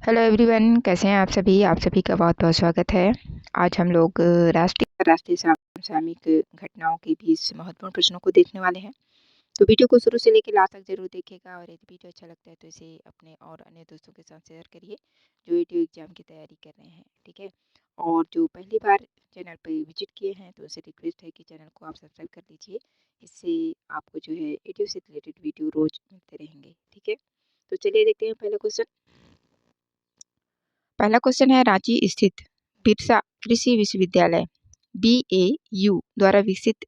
Hello everyone, कैसे हैं आप सभी का बहुत बहुत स्वागत है। आज हम लोग राष्ट्रीय समसामयिक घटनाओं के 20 महत्वपूर्ण प्रश्नों को देखने वाले हैं। तो वीडियो को शुरू से लेकर लास्ट तक जरूर देखिएगा और यदि वीडियो अच्छा लगता है तो इसे अपने और अन्य दोस्तों के साथ शेयर करिए जो वीडियो एग्जाम की तैयारी कर रहे हैं। ठीक है, और जो पहली बार चैनल पर विजिट किए हैं तो उनसे रिक्वेस्ट है कि चैनल को आप सब्सक्राइब कर लीजिए। इससे आपको जो है वीडियो से रिलेटेड वीडियो रोज मिलते रहेंगे। ठीक है, तो चलिए देखते हैं पहला क्वेश्चन। पहला क्वेश्चन है, रांची स्थित बिरसा कृषि विश्वविद्यालय BAU द्वारा विकसित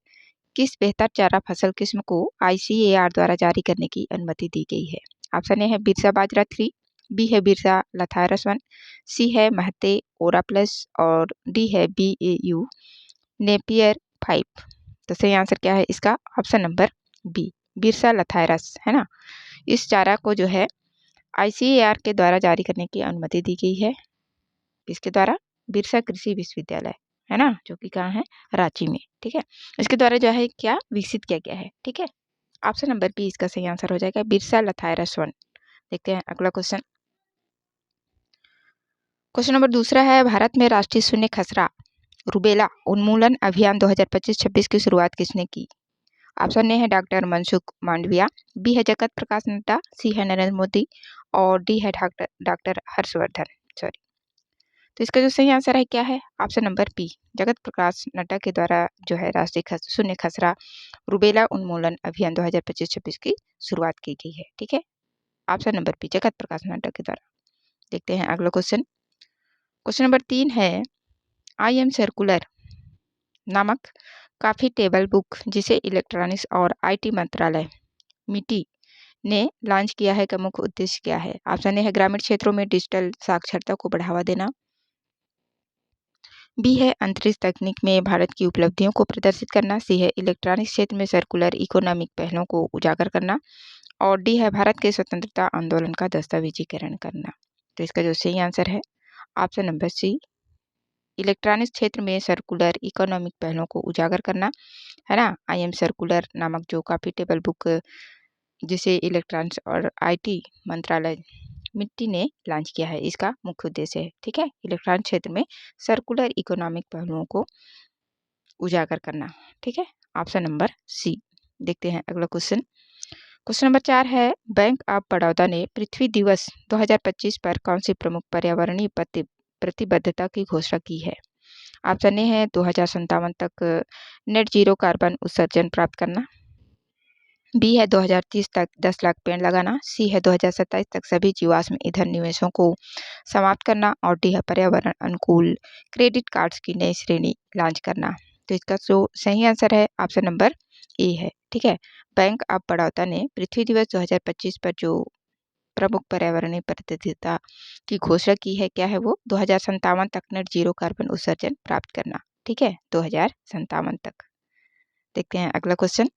किस बेहतर चारा फसल किस्म को ICAR द्वारा जारी करने की अनुमति दी गई है? ऑप्शन ए है बिरसा बाजरा 3, बी है बिरसा लथारस 1, सी है महते ओरा प्लस और डी है BAU नेपियर 5। तो सही आंसर क्या है इसका? ऑप्शन नंबर बी, बिरसा लथारस है ना। इस चारा को जो है ICAR के द्वारा जारी करने की अनुमति दी गई है। इसके द्वारा बिरसा कृषि विश्वविद्यालय है ना, जो कि कहाँ है? रांची में। ठीक है, इसके द्वारा जो है क्या विकसित किया गया है। ठीक है, ऑप्शन नंबर बी इसका सही आंसर हो जाएगा, बिरसा लथारस 1। देखते हैं अगला क्वेश्चन। क्वेश्चन नंबर दूसरा है, भारत में राष्ट्रीय शून्य खसरा रुबेला उन्मूलन अभियान 2025-26 की शुरुआत किसने की? ऑप्शन ए है डॉक्टर मनसुख मांडविया, बी है जगत प्रकाश नड्डा, सी है नरेंद्र मोदी और डी है डॉक्टर हर्षवर्धन। सॉरी, तो इसका जो सही आंसर है क्या है? Option number B, Jagat Prakash Nadda के द्वारा जो है राष्ट्रीय शून्य खसरा रुबेला उन्मूलन अभियान 2025-26 की शुरुआत की गई है। ठीक है, option number B, Jagat Prakash Nadda के द्वारा। देखते हैं अगला क्वेश्चन। क्वेश्चन नंबर 3 है, आई एम सर्कुलर नामक काफी टेबल बुक जिसे इलेक्ट्रॉनिक्स और IT मंत्रालय मिटी ने लॉन्च किया है का मुख्य उद्देश्य क्या है? ऑप्शन ए है ग्रामीण क्षेत्रों में डिजिटल साक्षरता को बढ़ावा देना, बी है अंतरिक्ष तकनीक में भारत की उपलब्धियों को प्रदर्शित करना, सी है इलेक्ट्रॉनिक्स क्षेत्र में सर्कुलर इकोनॉमिक पहलों को उजागर करना और डी है भारत के स्वतंत्रता आंदोलन का दस्तावेजीकरण करना। तो इसका जो सही आंसर है ऑप्शन नंबर सी, इलेक्ट्रॉनिक्स क्षेत्र में सर्कुलर इकोनॉमिक पहलों को उजागर करना है ना। आई एम सर्कुलर नामक जो काफी टेबल बुक जिसे इलेक्ट्रॉनिक्स और IT मंत्रालय मिट्टी ने लॉन्च किया है, इसका मुख्य उद्देश्य है। ठीक है, इलेक्ट्रॉनिक क्षेत्र में सर्कुलर इकोनॉमिक पहलुओं को उजागर करना। ठीक है, ऑप्शन नंबर सी। देखते हैं अगला क्वेश्चन। क्वेश्चन नंबर 4 है, बैंक ऑफ बड़ौदा ने पृथ्वी दिवस 2025 पर कौन सी प्रमुख पर्यावरणीय प्रतिबद्धता की घोषणा की है? ऑप्शन ए है 2057 तक नेट जीरो कार्बन उत्सर्जन प्राप्त करना, बी है 2030 तक 10 लाख पेड़ लगाना, सी है 2027 तक सभी जीवाश्म ईंधन निवेशों को समाप्त करना और डी है पर्यावरण अनुकूल क्रेडिट कार्ड्स की नई श्रेणी लॉन्च करना। तो इसका जो सही आंसर है ऑप्शन नंबर ए है। ठीक है, बैंक ऑफ बड़ौदा ने पृथ्वी दिवस 2025 पर जो प्रमुख पर्यावरणीय प्रतिबद्धता की घोषणा की है, क्या है वो? 2057 तक नेट जीरो कार्बन उत्सर्जन प्राप्त करना। ठीक है, 2057 तक। देखते हैं अगला क्वेश्चन।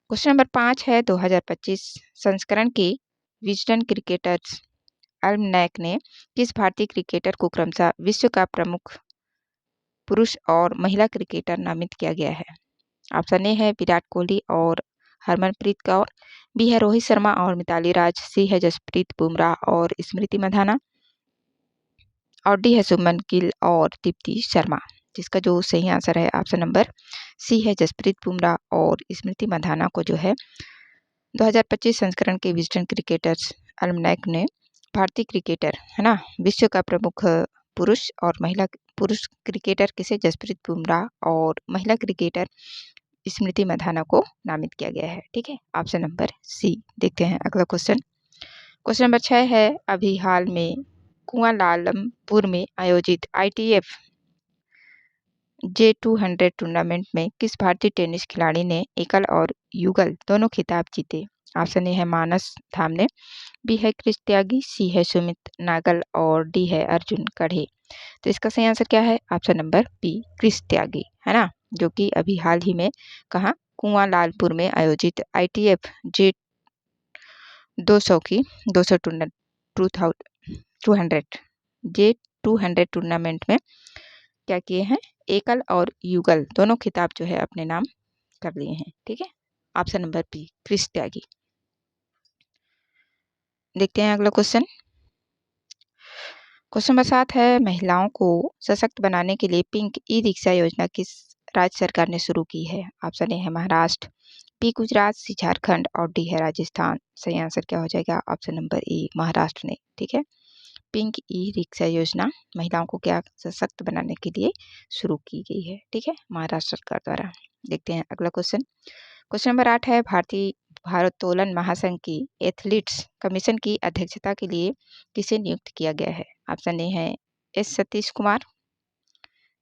क्वेश्चन नंबर 5 है, 2025 संस्करण के विजडन क्रिकेटर्स अल्मनैक ने किस भारतीय क्रिकेटर को क्रमशः विश्व का प्रमुख पुरुष और महिला क्रिकेटर नामित किया गया है? ऑप्शन ए है विराट कोहली और हरमनप्रीत कौर, बी है रोहित शर्मा और मिताली राज, सी है जसप्रीत बुमराह और स्मृति मंधाना और डी है शुभमन गिल और दीप्ति शर्मा। जिसका जो सही आंसर है ऑप्शन नंबर सी है, जसप्रीत बुमराह और स्मृति मंधाना को जो है 2025 संस्करण के विजडन क्रिकेटर्स अल्मनैक ने भारतीय क्रिकेटर है ना, विश्व का प्रमुख पुरुष और महिला पुरुष क्रिकेटर किसे? जसप्रीत बुमराह और महिला क्रिकेटर स्मृति मंधाना को नामित किया गया है। ठीक है, ऑप्शन नंबर सी। देखते हैं अगला क्वेश्चन। क्वेश्चन नंबर 6 है, अभी हाल में कुआलालंपुर में आयोजित ITF J200 टूर्नामेंट में किस भारतीय टेनिस खिलाड़ी ने एकल और युगल दोनों खिताब जीते? ऑप्शन ए है मानस धामने, बी है क्रिस त्यागी, सी है सुमित नागल और डी है अर्जुन कढ़े। तो इसका सही आंसर क्या है? ऑप्शन नंबर बी, क्रिस त्यागी है ना, जो कि अभी हाल ही में कहाँ? कुआलालंपुर में आयोजित ITF J200 की 200 J200 टूर्नामेंट में क्या किए हैं? एकल और युगल दोनों खिताब जो है अपने नाम कर लिए हैं। ठीक है, ऑप्शन नंबर बी, क्रिस त्यागी। देखते हैं अगला क्वेश्चन। क्वेश्चन नंबर 7 है, महिलाओं को सशक्त बनाने के लिए पिंक ई रिक्शा योजना किस राज्य सरकार ने शुरू की है? ऑप्शन ए है महाराष्ट्र, बी गुजरात, सी झारखंड और डी है राजस्थान। सही आंसर क्या हो जाएगा? ऑप्शन नंबर ए महाराष्ट्र ने। ठीक है, पिंक ई रिक्शा योजना महिलाओं को क्या सशक्त बनाने के लिए शुरू की गई है। ठीक है, महाराष्ट्र सरकार द्वारा। देखते हैं अगला क्वेश्चन। क्वेश्चन नंबर 8 है, भारतीय भारोत्तोलन महासंघ की एथलीट्स कमीशन की अध्यक्षता के लिए किसे नियुक्त किया गया है? ऑप्शन ए है एस सतीश कुमार,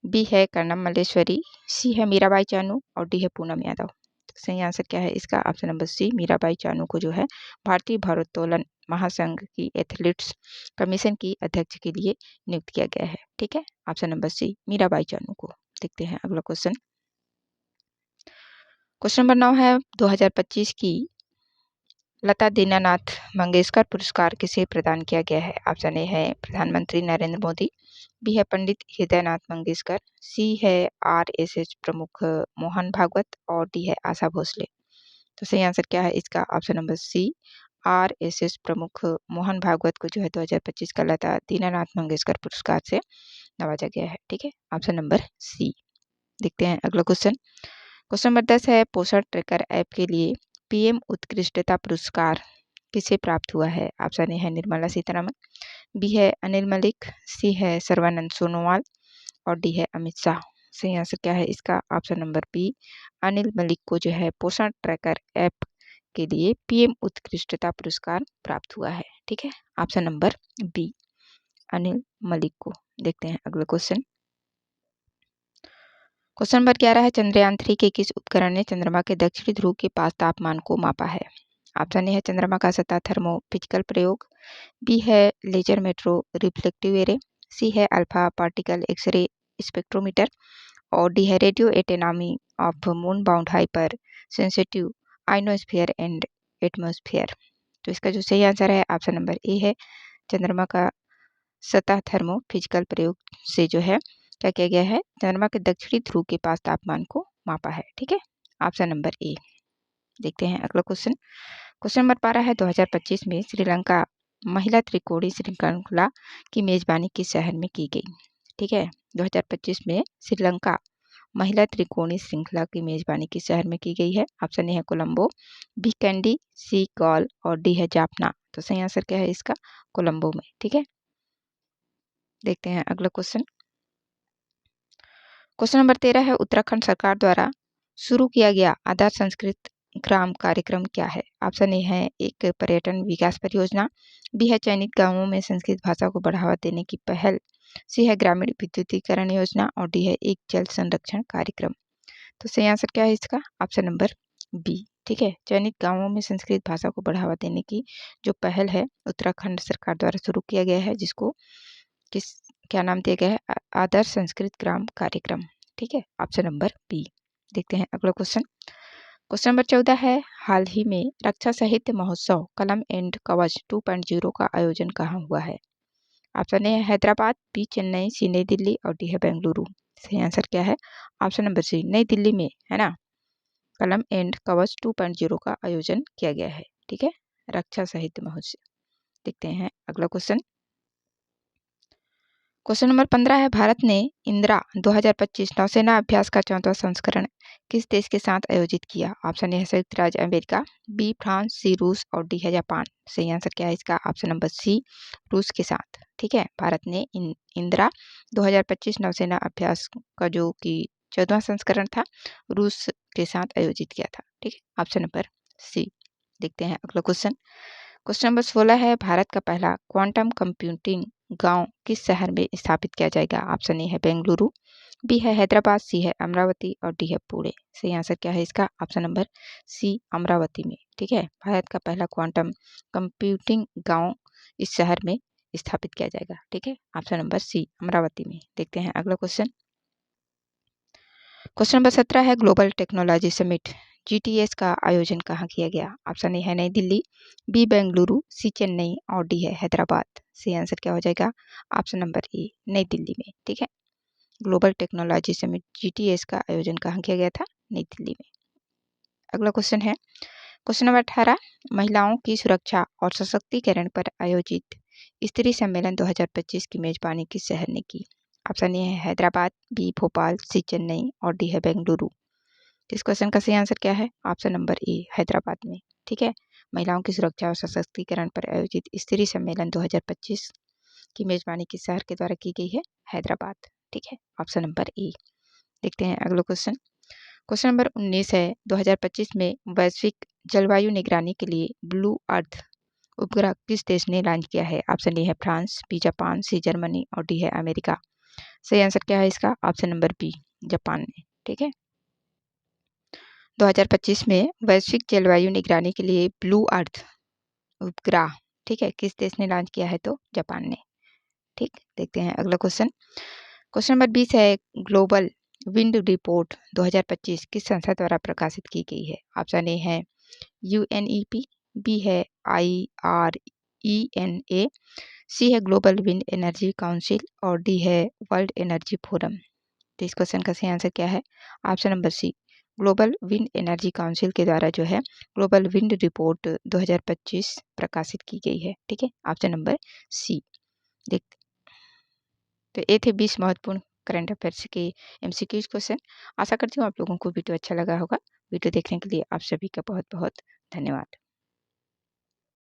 बी है कर्णम मल्लेश्वरी, सी है मीराबाई चानू और डी है पूनम यादव। तो सही आंसर क्या है इसका? Option number C, Mirabai Chanu को जो है भारतीय भारोत्तोलन महासंघ की एथलीट्स कमीशन की अध्यक्ष के लिए नियुक्त किया गया है। ठीक है, option number C, Mirabai Chanu को। देखते हैं अगला क्वेश्चन। क्वेश्चन नंबर 9 है, 2025 की लता दीनानाथ मंगेशकर पुरस्कार किसे प्रदान किया गया है? ऑप्शन ए है प्रधानमंत्री नरेंद्र मोदी, बी है पंडित हृदयनाथ मंगेशकर, सी है आरएसएस प्रमुख मोहन भागवत और डी है आशा भोसले। तो सही आंसर क्या है इसका? ऑप्शन नंबर सी, आरएसएस प्रमुख मोहन भागवत को जो है 2025 का लता दीनानाथ मंगेशकर पुरस्कार से नवाजा गया है। ठीक है, ऑप्शन नंबर सी। देखते हैं अगला क्वेश्चन। क्वेश्चन नंबर 10 है, पोषण ट्रैकर ऐप के लिए पीएम उत्कृष्टता पुरस्कार किसे प्राप्त हुआ है? ऑप्शन ए है निर्मला सीतारमन, बी है अनिल मलिक, सी है सर्बानंद सोनोवाल और डी है अमित शाह। सही आंसर क्या है इसका? Option number B, Anil Malik को जो है पोषण ट्रैकर ऐप के लिए पीएम उत्कृष्टता पुरस्कार प्राप्त हुआ है। ठीक है, option number B, Anil Malik को। देखते हैं अगला क्वेश्चन। क्वेश्चन नंबर 11 है, चंद्रयान 3 के किस उपकरण ने चंद्रमा के दक्षिणी ध्रुव के पास तापमान को मापा है? ऑप्शन ए है चंद्रमा का सतह थर्मो फिजिकल प्रयोग, बी है laser metro reflective array, C है अल्फा पार्टिकल एक्सरे स्पेक्ट्रोमीटर और डी है radio anatomy of moon bound hypersensitive ionosphere and atmosphere. तो इसका जो सही आंसर है ऑप्शन नंबर ए है, चंद्रमा का सतह थर्मो फिजिकल प्रयोग से जो है क्या किया गया है? चंद्रमा के दक्षिणी ध्रुव के पास तापमान को मापा है। ठीक है, ऑप्शन नंबर ए। देखते हैं अगला क्वेश्चन। क्वेश्चन नंबर 12 है, 2025 में श्रीलंका महिला त्रिकोणीय श्रृंखला की मेजबानी किस शहर में की गई? ठीक है, 2025 में श्रीलंका महिला त्रिकोणीय श्रृंखला की मेजबानी किस शहर में की गई है? ऑप्शन ए है कोलंबो, बी कैंडी, सी गॉल और डी है जाफना। तो सही आंसर क्या है इसका? कोलंबो में। ठीक है, देखते हैं अगला क्वेश्चन। क्वेश्चन नंबर 13 है, उत्तराखंड सरकार द्वारा शुरू किया गया आदर्श संस्कृत ग्राम कार्यक्रम क्या है? ऑप्शन ए है एक पर्यटन विकास परियोजना, बी है चयनित गांवों में संस्कृत भाषा को बढ़ावा देने की पहल, सी है ग्रामीण विद्युतीकरण योजना और डी है एक जल संरक्षण कार्यक्रम। तो सही आंसर क्या है इसका? Option number B. ठीक है, चयनित गांवों में संस्कृत भाषा को बढ़ावा देने की जो पहल है उत्तराखंड सरकार द्वारा शुरू किया गया है, जिसको किस क्या नाम दिया गया है? आदर्श संस्कृत ग्राम कार्यक्रम। ठीक है, ऑप्शन नंबर बी। देखते हैं अगला क्वेश्चन। क्वेश्चन नंबर 14 है, हाल ही में रक्षा साहित्य महोत्सव कलम एंड कवच 2.0 का आयोजन कहाँ हुआ है? ऑप्शन ए है हैदराबाद, बी चेन्नई, सी नई दिल्ली और डी है बेंगलुरु। सही आंसर क्या है? ऑप्शन नंबर सी, नई दिल्ली में, है ना, कलम एंड कवच 2.0 का आयोजन किया गया है। ठीक है, रक्षा साहित्य महोत्सव। देखते हैं अगला क्वेश्चन। क्वेश्चन नंबर 15 है, भारत ने इंदिरा 2025 नौसेना अभ्यास का 4वां संस्करण किस देश के साथ आयोजित किया? ऑप्शन ए है संयुक्त राज्य अमेरिका, बी फ्रांस, सी रूस और डी है जापान। सही आंसर क्या है इसका? ऑप्शन नंबर सी, रूस के साथ। ठीक है, भारत ने इंदिरा 2025 नौसेना अभ्यास का जो कि 14वां संस्करण था, रूस के साथ आयोजित किया था। ठीक है, ऑप्शन नंबर सी। देखते हैं अगला क्वेश्चन। क्वेश्चन नंबर 16 है, भारत का पहला क्वांटम कंप्यूटिंग गांव किस शहर में स्थापित किया जाएगा? ऑप्शन ए है बेंगलुरु, बी है हैदराबाद, सी है अमरावती और डी है पुणे। सही आंसर क्या है इसका? ऑप्शन नंबर सी, अमरावती में। ठीक है, भारत का पहला क्वांटम कंप्यूटिंग गांव इस शहर में स्थापित किया जाएगा। ठीक है, ऑप्शन नंबर सी, अमरावती में। देखते हैं अगला क्वेश्चन। क्वेश्चन नंबर 17 है, ग्लोबल टेक्नोलॉजी समिट GTS का आयोजन कहाँ किया गया? ऑप्शन ए है नई दिल्ली, बी बेंगलुरु, सी चेन्नई और डी है हैदराबाद। सही आंसर क्या हो जाएगा? ऑप्शन नंबर ए, नई दिल्ली में। ठीक है, ग्लोबल टेक्नोलॉजी समिट GTS का आयोजन कहाँ किया गया था? नई दिल्ली में। अगला क्वेश्चन है, क्वेश्चन नंबर 18, महिलाओं की सुरक्षा और सशक्तिकरण पर आयोजित स्त्री सम्मेलन 2025 की मेजबानी किस शहर ने की? ऑप्शन ए है हैदराबाद, बी भोपाल, सी चेन्नई और डी है बेंगलुरु। तो इस क्वेश्चन का सही आंसर क्या है? ऑप्शन नंबर ए हैदराबाद में। ठीक है, महिलाओं की सुरक्षा और सशक्तिकरण पर आयोजित स्त्री सम्मेलन 2025 की मेजबानी किस शहर के द्वारा की गई है? हैदराबाद। ठीक है, ऑप्शन नंबर ए। देखते हैं अगला क्वेश्चन। क्वेश्चन नंबर 19 है, 2025 में वैश्विक जलवायु निगरानी के लिए ब्लू अर्थ उपग्रह किस देश ने लॉन्च किया है? ऑप्शन ए है France, B Japan, C Germany और डी है अमेरिका। सही आंसर क्या है इसका? ऑप्शन नंबर बी जापान ने। ठीक है, 2025 में वैश्विक जलवायु निगरानी के लिए ब्लू अर्थ उपग्रह, ठीक है, किस देश ने लॉन्च किया है? तो जापान ने। ठीक, देखते हैं अगला क्वेश्चन। क्वेश्चन नंबर 20 है, ग्लोबल विंड रिपोर्ट 2025 किस संस्था द्वारा प्रकाशित की गई है? ऑप्शन ए है यूएनईपी, बी है IRENA, सी है ग्लोबल विंड एनर्जी काउंसिल और डी है वर्ल्ड एनर्जी फोरम। तो इस क्वेश्चन का सही आंसर क्या है? Option number C global wind energy council के द्वारा जो है ग्लोबल विंड रिपोर्ट 2025 प्रकाशित की गई है। ठीक है, ऑप्शन नंबर सी। देख, तो ये थे 20 महत्वपूर्ण करंट अफेयर्स के MCQs क्वेश्चन। आशा करती हूँ आप लोगों को वीडियो अच्छा लगा होगा। वीडियो देखने के लिए आप सभी का बहुत बहुत धन्यवाद।